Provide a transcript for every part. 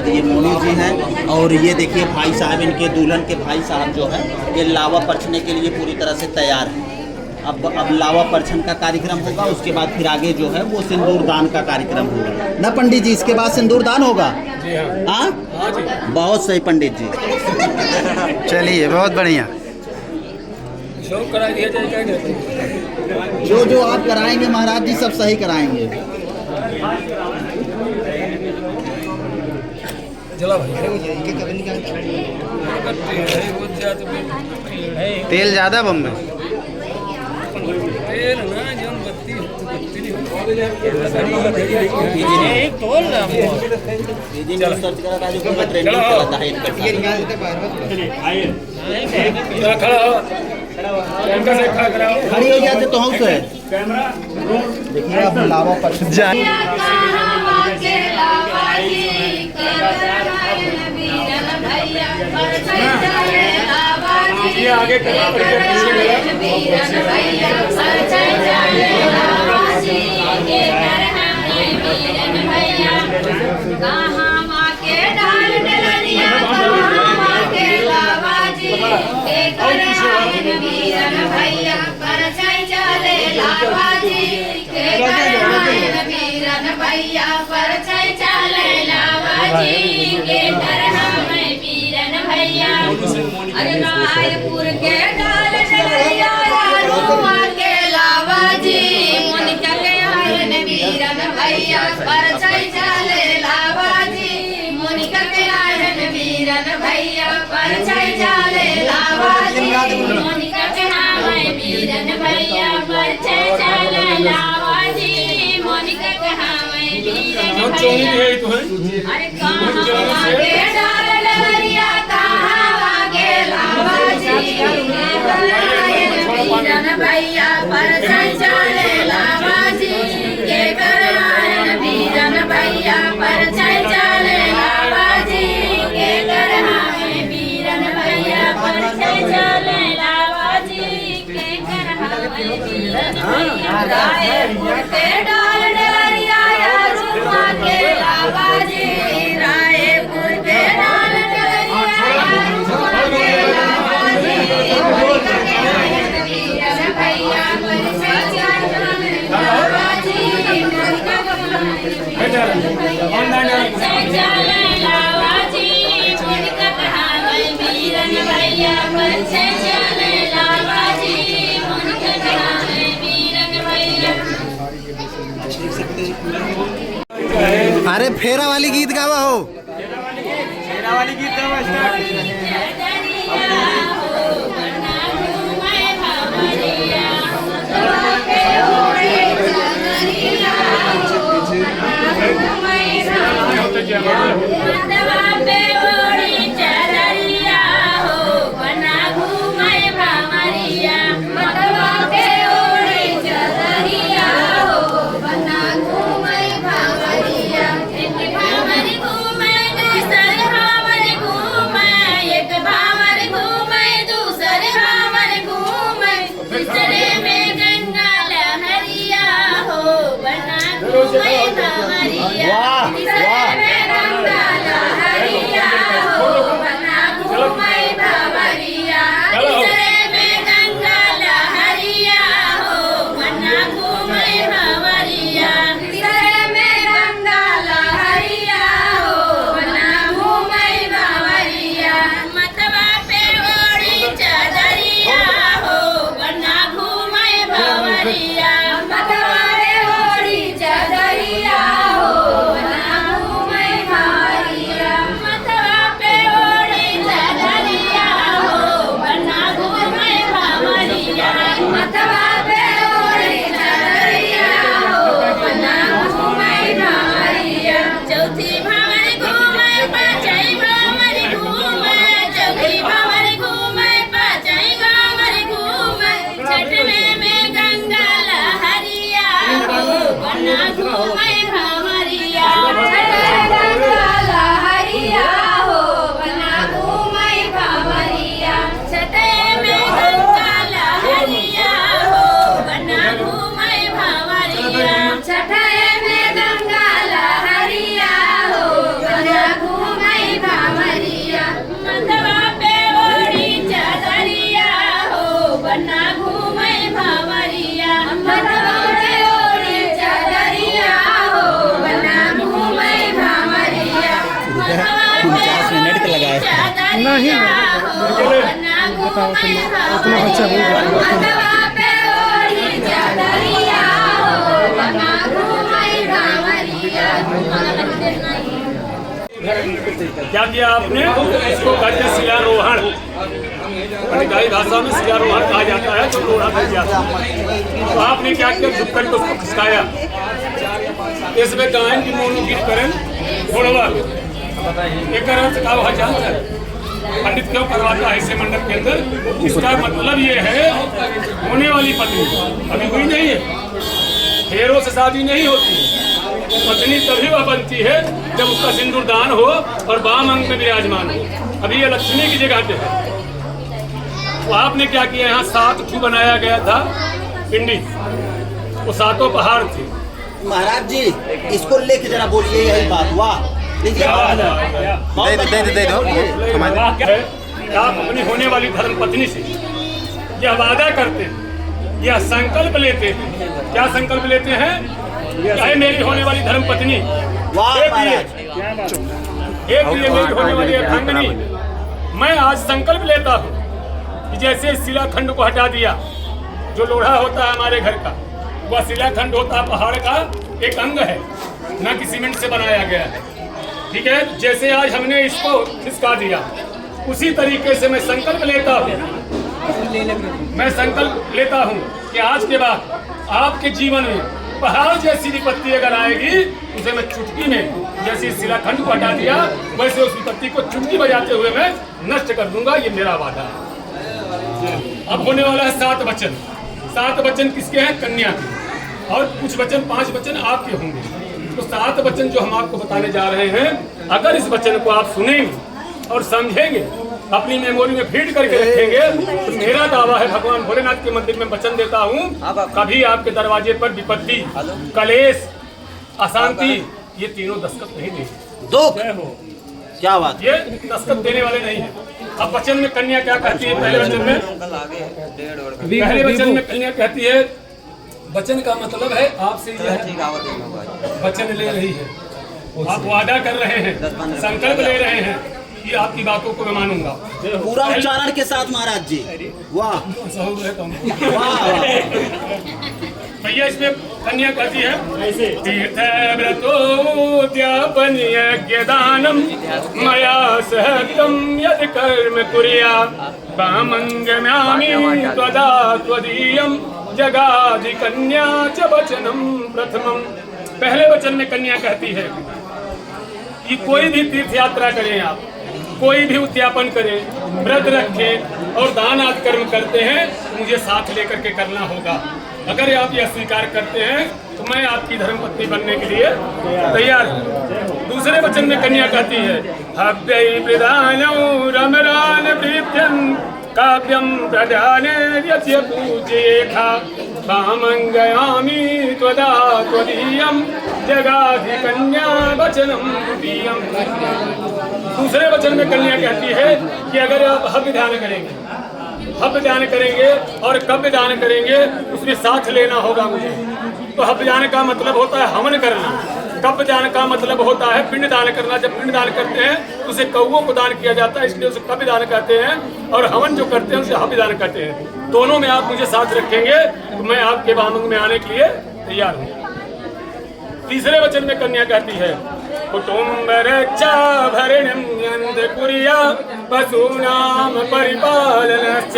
बाद ये मोनी जी हैं और ये देखिए भाई साहब, इनके दुल्हन के भाई साहब जो है ये लावा परछने के लिए पूरी तरह से तैयार हैं। अब लावा परछन का कार्यक्रम होगा, उसके बाद फिर आगे जो है वो सिंदूर दान का कार्यक्रम होगा ना पंडित जी? इसके बाद सिंदूर दान होगा। हाँ, बहुत सही पंडित जी। चलिए, बहुत बढ़िया। जो जो आप कराएंगे महाराज जी सब सही कराएंगे। तेल ज़्यादा बम में। खड़ी हो जाते तो हम से देखिए आप लावा पर आगे भैया परछाई चले लावाजी के घर हमें बीरन भैया। अरे रायपुर के डाल डलैया रुआ के लावाजी मुनिका के आयन बीरन भैया परछाई चले लावाजी मुनिका के आयन बीरन भैया परछाई चले लावाजी मुनिका के हमें बीरन भैया परछाई चले लावाजी मोनिका के हमें बीरन भैया। अरे कहाँ के डाल डलैया कहाँ के लावाजी बीरन भैया परछाई चले लावाजी के घर आयन बीरन भैया परछाई चले लावाजी के घर हमें बीरन भैया परछाई चले लावाजी के घर हमें बीरन भैया। रायपुर के डाल डलैया रुआ के लावाजी रायपुर के डाल डलैया रुआ के लावाजी मुनिका के आयन बीरन भैया परछाई चले लावाजी मुनिका के आयन परछाई चले लावाजी मुनिका के हमें बीरन भैया परछाई चले लावाजी मुनिका के हमें बीरन भैया। अरे फेरा वाली गीत गावा हो। वाह वाह भैया हो ना घूमे हवरिया अथवा पे ओढ़ी चादरिया हो ना घूमे हवरिया। क्या किया आपने? इसको कहते हैं शिलारोहण। अधिकारी भाषा में शिलारोहण कहा जाता है, जो लोढ़ा कर दिया। तो आपने क्या किया? झुक करके उसको खिसकाया। इसमें गायन की मोनोगीत करें घोड़वा एक का वहाँ जानता है पंडित क्यों करवाता है ऐसे मंडप के अंदर? इसका मतलब ये है होने वाली पत्नी अभी हुई नहीं है, फेरों से शादी नहीं होती। पत्नी तभी वह बनती है जब उसका सिंदूर दान हो और वाम अंग में विराजमान हो। अभी ये लक्ष्मी की जगह पे है। तो आपने क्या किया? यहाँ 7 ठू बनाया गया था पिंडी, वो 7 पहाड़ थे। महाराज जी इसको लेके जरा बोलिए, यही बात। वाह दे दो आप अपनी होने वाली धर्म पत्नी से यह वादा करते हैं, यह संकल्प लेते हैं। क्या संकल्प लेते हैं? चाहे मेरी होने वाली धर्म पत्नी, एक मेरी होने वाली अर्धांगिनी, मैं आज संकल्प लेता हूँ कि जैसे शिलाखंड को हटा दिया, जो लोढ़ा होता है हमारे घर का, वह शिलाखंड होता है पहाड़ का एक अंग है, न कि सीमेंट से बनाया गया है। ठीक है, जैसे आज हमने इसको खिसका दिया, उसी तरीके से मैं संकल्प लेता हूँ कि आज के बाद आपके जीवन में पहाड़ जैसी विपत्ति अगर आएगी, उसे मैं चुटकी में, जैसे शिलाखंड को हटा दिया वैसे उस विपत्ति को चुटकी बजाते हुए मैं नष्ट कर दूंगा। ये मेरा वादा है। अब होने वाला है 7 वचन। 7 वचन किसके हैं? कन्या के। और कुछ वचन 5 वचन आपके होंगे। तो 7 वचन जो हम आपको बताने जा रहे हैं, अगर इस वचन को आप सुनेंगे और समझेंगे, अपनी मेमोरी में फीड करके रखेंगे, तो मेरा दावा है भगवान भोलेनाथ के मंदिर में वचन देता हूँ, कभी आपके दरवाजे पर विपत्ति, कलेश, अशांति, ये तीनों दस्तखत नहीं देंगे। दुख क्या बात, ये दस्तखत देने वाले नहीं है। अब वचन में कन्या क्या कहती है? पहले वचन में कन्या कहती है, वचन का मतलब है आपसे वचन ले रही है, आप वादा कर रहे हैं, संकल्प ले रहे हैं कि आपकी बातों को मैं मानूंगा। पूरा उच्चारण के साथ महाराज जी। वाह भैया, इसमें कन्या कहती है, तीर्थ व्रतोद्यापन यज्ञ दानम मया सहतम यद कर्म कुर्या वामंगम्यामि त्वदा त्वदीयम जगाधि कन्या च वचनम प्रथमम। पहले वचन में कन्या कहती है कि कोई भी तीर्थ यात्रा करें, आप कोई भी उद्यापन करें, व्रत रखें और दान आदि कर्म करते हैं, मुझे साथ लेकर के करना होगा। अगर आप यह स्वीकार करते हैं तो मैं आपकी धर्मपत्नी बनने के लिए तैयार हूँ। दूसरे वचन में कन्या कहती है, हव्यै प्रदानो रमरान प्रीत्यं काव्यम प्रधाने यस्य पूज्येखा वामंगयामि त्वदा त्वदीयं जगाधि कन्या वचनम द्वितीयम्। दूसरे वचन में कन्या कहती है कि अगर आप हव्य दान करेंगे, हव्य दान करेंगे और कव्य दान करेंगे, उसमें साथ लेना होगा मुझे। तो हव्य दान का मतलब होता है हवन करना, कव्य दान का मतलब होता है पिंड दान करना। जब पिंड दान करते हैं तो उसे कौओं को दान किया जाता है, इसलिए उसे कव्य दान कहते हैं, और हवन जो करते हैं उसे हव्य दान कहते हैं। दोनों में आप मुझे साथ रखेंगे तो मैं आपके वामंग में आने के लिए तैयार हूँ। तीसरे वचन में कन्या कहती है, कुटुंब रक्षा भरणं कुर्या पशूनां परिपालनश्च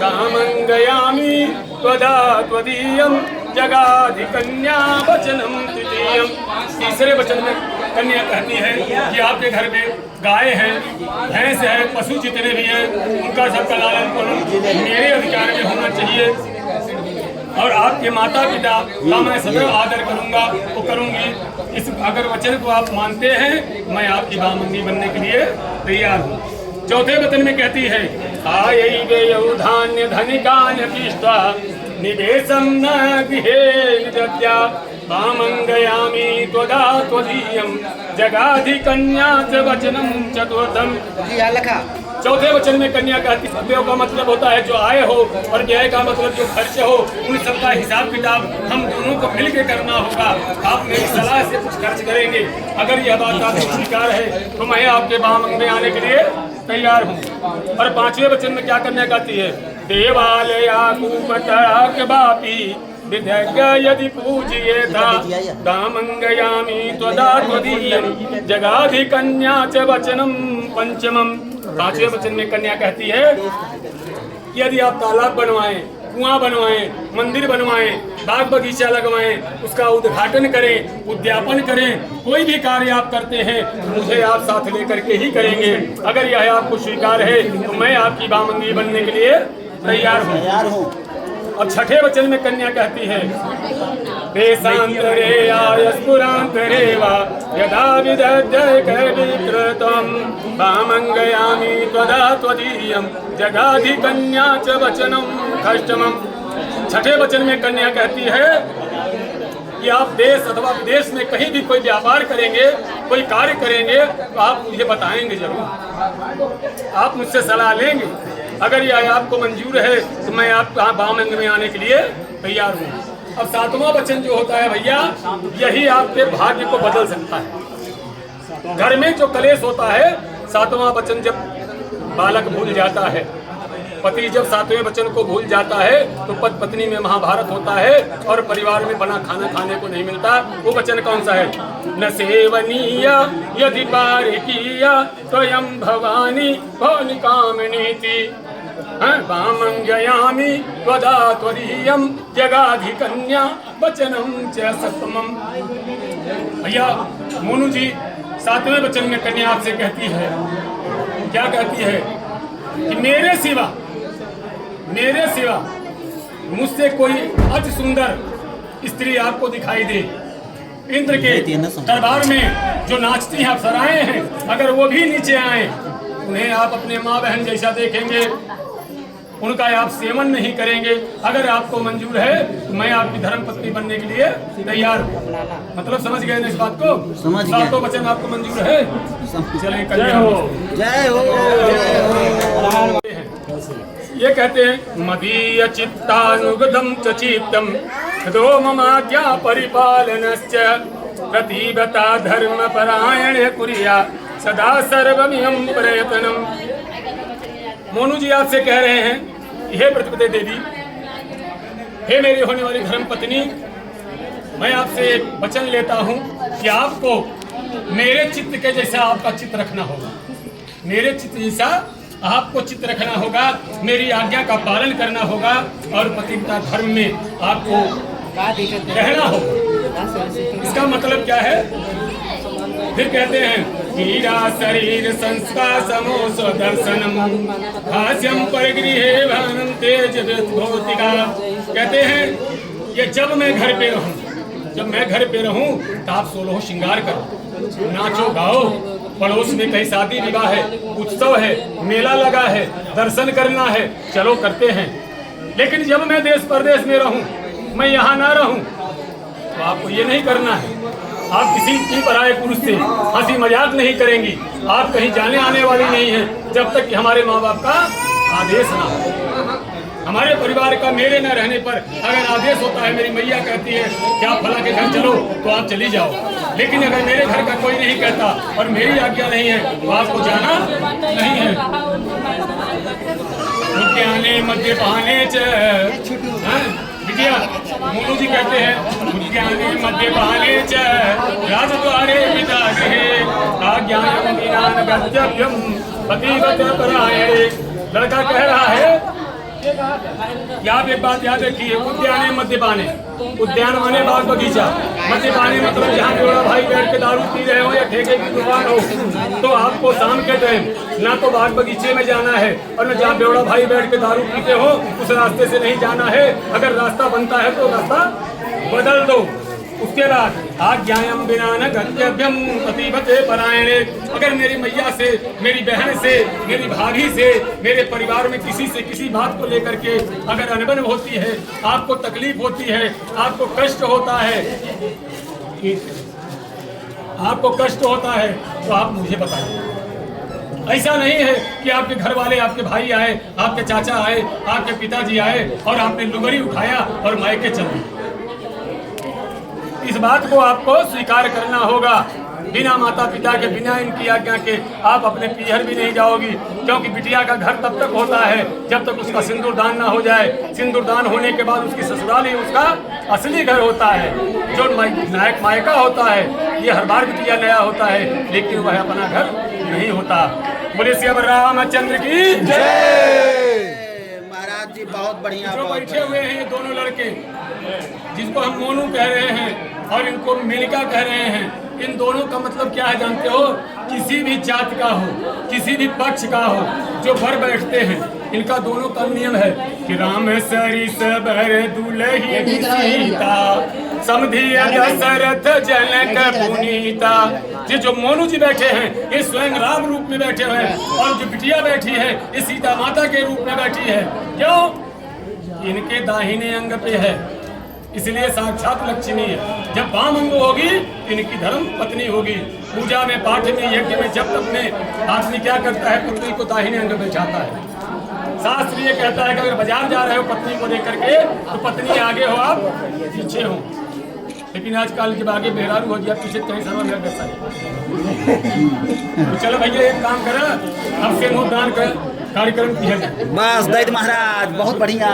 वामंगयामि त्वदा त्वदीयं जगाधि कन्या वचनम तृतीयम्। तीसरे वचन में कन्या कहती है कि आपके घर में गाय है, भैंस है, पशु जितने भी हैं, उनका सबका लालन पालन मेरे अधिकार में होना चाहिए, और आपके माता पिता का मैं सदैव आदर करूंगा, वो करूंगी। इस अगर वचन को आप मानते हैं, मैं आपकी वामंगी बनने के लिए तैयार हूँ। चौथे वचन में कहती है, आयैवेयौ धान्य धनिकान पीष्ट्वा निवेशं न गृहे निदद्या वामंगयामि त्वदा त्वदीयं जगाधि कन्या च वचनम चतुर्थम। चौथे वचन में कन्या का सत्यों का मतलब होता है जो आय हो, और व्यय का मतलब जो खर्च हो, उन सबका हिसाब किताब हम दोनों को मिल के करना होगा। आप मेरी सलाह से कुछ खर्च करेंगे, अगर यह बात आपको स्वीकार है तो मैं आपके वामंग में आने के लिए तैयार हूँ। और 5वें वचन में क्या करने कहती है? देवालया कूपतराक बापी विधज्ञ यदि पूजिए था दामंगयामी त्वदा त्वदीयं जगाधि कन्या च वचनम पंचमम। 5वें वचन में कन्या कहती है कि यदि आप तालाब बनवाएं, कुआं बनवाएं, मंदिर बनवाएं, बाग बगीचा लगवाएं, उसका उद्घाटन करें, उद्यापन करें, कोई भी कार्य आप करते हैं मुझे आप साथ लेकर के ही करेंगे। अगर यह आपको स्वीकार है तो मैं आपकी बामंगी बनने के लिए तैयार हूँ। और 6ठे वचन में कन्या कहती है देशांतरे आयस्पुरांतरे वा यदा विदध्यय विकृतं वामंगयामि त्वदा त्वदीयं जगाधि कन्या च वचनं कष्टमं। 6ठे वचन में कन्या कहती है कि आप देश अथवा विदेश में कहीं भी कोई व्यापार करेंगे, कोई कार्य करेंगे तो आप मुझे बताएंगे जरूर, आप मुझसे सलाह लेंगे। अगर यह आपको मंजूर है तो मैं आप बामंग में आने के लिए तैयार हूँ। अब 7वां वचन जो होता है भैया, यही आपके भाग्य को बदल सकता है। घर में जो कलेश होता है, 7वां वचन जब बालक भूल जाता है, पति जब 7वें वचन को भूल जाता है तो पति पत्नी में महाभारत होता है और परिवार में बना खाना खाने को नहीं मिलता। वो वचन कौन सा है? न सेवनीय यदि पारिकीया स्वयं भवानी भवनि कामनीति वामंगयामि त्वदा त्वदीयं जगाधि कन्या वचनं च सत्तमम्। भैया मोनू जी 7वें वचन में कन्या आपसे कहती है, क्या कहती है कि मेरे सिवा मुझसे कोई अति सुंदर स्त्री आपको दिखाई दे। इंद्र के दरबार में जो नाचती हैं अप्सराएं हैं, अगर वो भी नीचे आए, उन्हें आप अपने माँ बहन जैसा देखेंगे, उनका आप सेवन नहीं करेंगे। अगर आपको मंजूर है तो मैं आपकी धर्म पत्नी बनने के लिए तैयार हूँ। मतलब समझ गए ना इस बात को? समझ गए। 7 वचन आपको मंजूर है? चलिए कन्या जय हो। ये कहते हैं मदीय चित्तानुगदं च चित्तं हृदो ममाज्ञा परिपालनश्च प्रतिबता धर्मपरायणे कुर्या सदा सर्वमिहं प्रयत्नम्। मोनू जी आपसे कह रहे हैं, हे प्रतिपदे देवी, हे मेरी होने वाली धर्म पत्नी, मैं आपसे एक वचन लेता हूँ कि आपको मेरे चित्त के जैसा आपका चित्त रखना होगा, मेरे चित्त जैसा आपको चित्त रखना होगा, मेरी आज्ञा का पालन करना होगा और पतिव्रता धर्म में आपको रहना होगा। इसका मतलब क्या है? फिर कहते हैं हीरा शरीर संस्कार समोस दर्शनम हास्यम परिगृहे भानम तेज भौतिका। कहते हैं ये जब मैं घर पे रहूं तो आप 16 श्रृंगार करो, नाचो गाओ, पड़ोस में कहीं शादी विवाह है, उत्सव है, मेला लगा है, दर्शन करना है, चलो करते हैं। लेकिन जब मैं देश परदेश में रहूं, मैं यहाँ ना रहूं, तो आपको ये नहीं करना है। आप किसी की पराये पुरुष से हंसी मजाक नहीं करेंगी, आप कहीं जाने आने वाली नहीं है जब तक कि हमारे माँ बाप का आदेश ना हो। हमारे परिवार का मेरे न रहने पर अगर आदेश होता है, मेरी मैया कहती है कि आप फला के घर चलो तो आप चली जाओ, लेकिन अगर मेरे घर का कोई नहीं कहता और मेरी आज्ञा नहीं है तो आपको जाना नहीं है। उद्याने मद्यपाने विजया मोनू जी कहते हैं उद्याने मद्यपाने च राजद्वारे पिता गृहे आज्ञानं विना गन्तव्यं पतिव्रता परायणे। लड़का कह रहा है कि आप एक बात याद रखिए, उद्याने मद्यपाने, उद्यान माने बाग बगीचा, मद्यपाने मतलब जहाँ बेवड़ा भाई बैठ के दारू पी रहे हो या ठेके की दुकान हो, तो आपको शाम के टाइम ना तो बाग बगीचे में जाना है और न जहाँ बेवड़ा भाई बैठ के दारू पीते हो उस रास्ते से नहीं जाना है। अगर रास्ता बनता है तो रास्ता बदल दो। उसके बाद आज्ञायं विना न गन्तव्यं पतिव्रते परायणे। अगर मेरी मैया से, मेरी बहन से, मेरी भाभी से, मेरे परिवार में किसी से किसी बात को लेकर के अगर अनबन होती है, आपको तकलीफ होती है, आपको कष्ट होता है, तो आप मुझे बताइए। ऐसा नहीं है कि आपके घर वाले, आपके भाई आए, आपके चाचा आए, आपके पिताजी आए और आपने लुगड़ी उठाया और मायके चल गए। इस बात को आपको स्वीकार करना होगा बिना माता पिता के, बिना इनकी आज्ञा के आप अपने पीहर भी नहीं जाओगी, क्योंकि बिटिया का घर तब तक होता है जब तक उसका सिंदूर दान ना हो जाए। सिंदूर दान होने के बाद उसकी ससुराल ही उसका असली घर होता है। जो नायक मायका होता है ये हर बार बिटिया नया होता है, लेकिन वह अपना घर नहीं होता। बोले श्री रामचंद्र की महाराज जी बहुत बढ़िया। जो बैठे हुए हैं ये दोनों लड़के, जिसको हम मोनू कह रहे हैं और इनको मेनका कह रहे हैं, इन दोनों का मतलब क्या है जानते हो? किसी भी जात का हो, किसी भी पक्ष का हो, जो वर बैठते हैं इनका दोनों का नियम है कि राम सरिस बर दुलही सीता समधि दशरथ जनक पुनीता। ये जो मोनू जी बैठे हैं ये स्वयं राम रूप में बैठे हुए हैं, और जो बिटिया बैठी है ये सीता माता के रूप में बैठी है। क्यों? इनके दाहिने अंग पे है, इसलिए साक्षात लक्ष्मी है। जब वाम अंग होगी इनकी धर्म पत्नी होगी। पूजा में, पाठ में, यज्ञ में जब तक में आदमी क्या करता है, पत्नी को दाहिने अंग पे बिठाता है। शास्त्र ये कहता है कि अगर बाजार जा रहे हो पत्नी को लेकर के तो पत्नी आगे हो, आप पीछे हो। लेकिन आजकल जब आगे बेहरारू हो गया, पीछे कहीं सर्व मेरा कैसा है। तो चलो भैया एक काम करा, अब से दान कर कार्यक्रम किया जाए। बस दैत महाराज बहुत बढ़िया।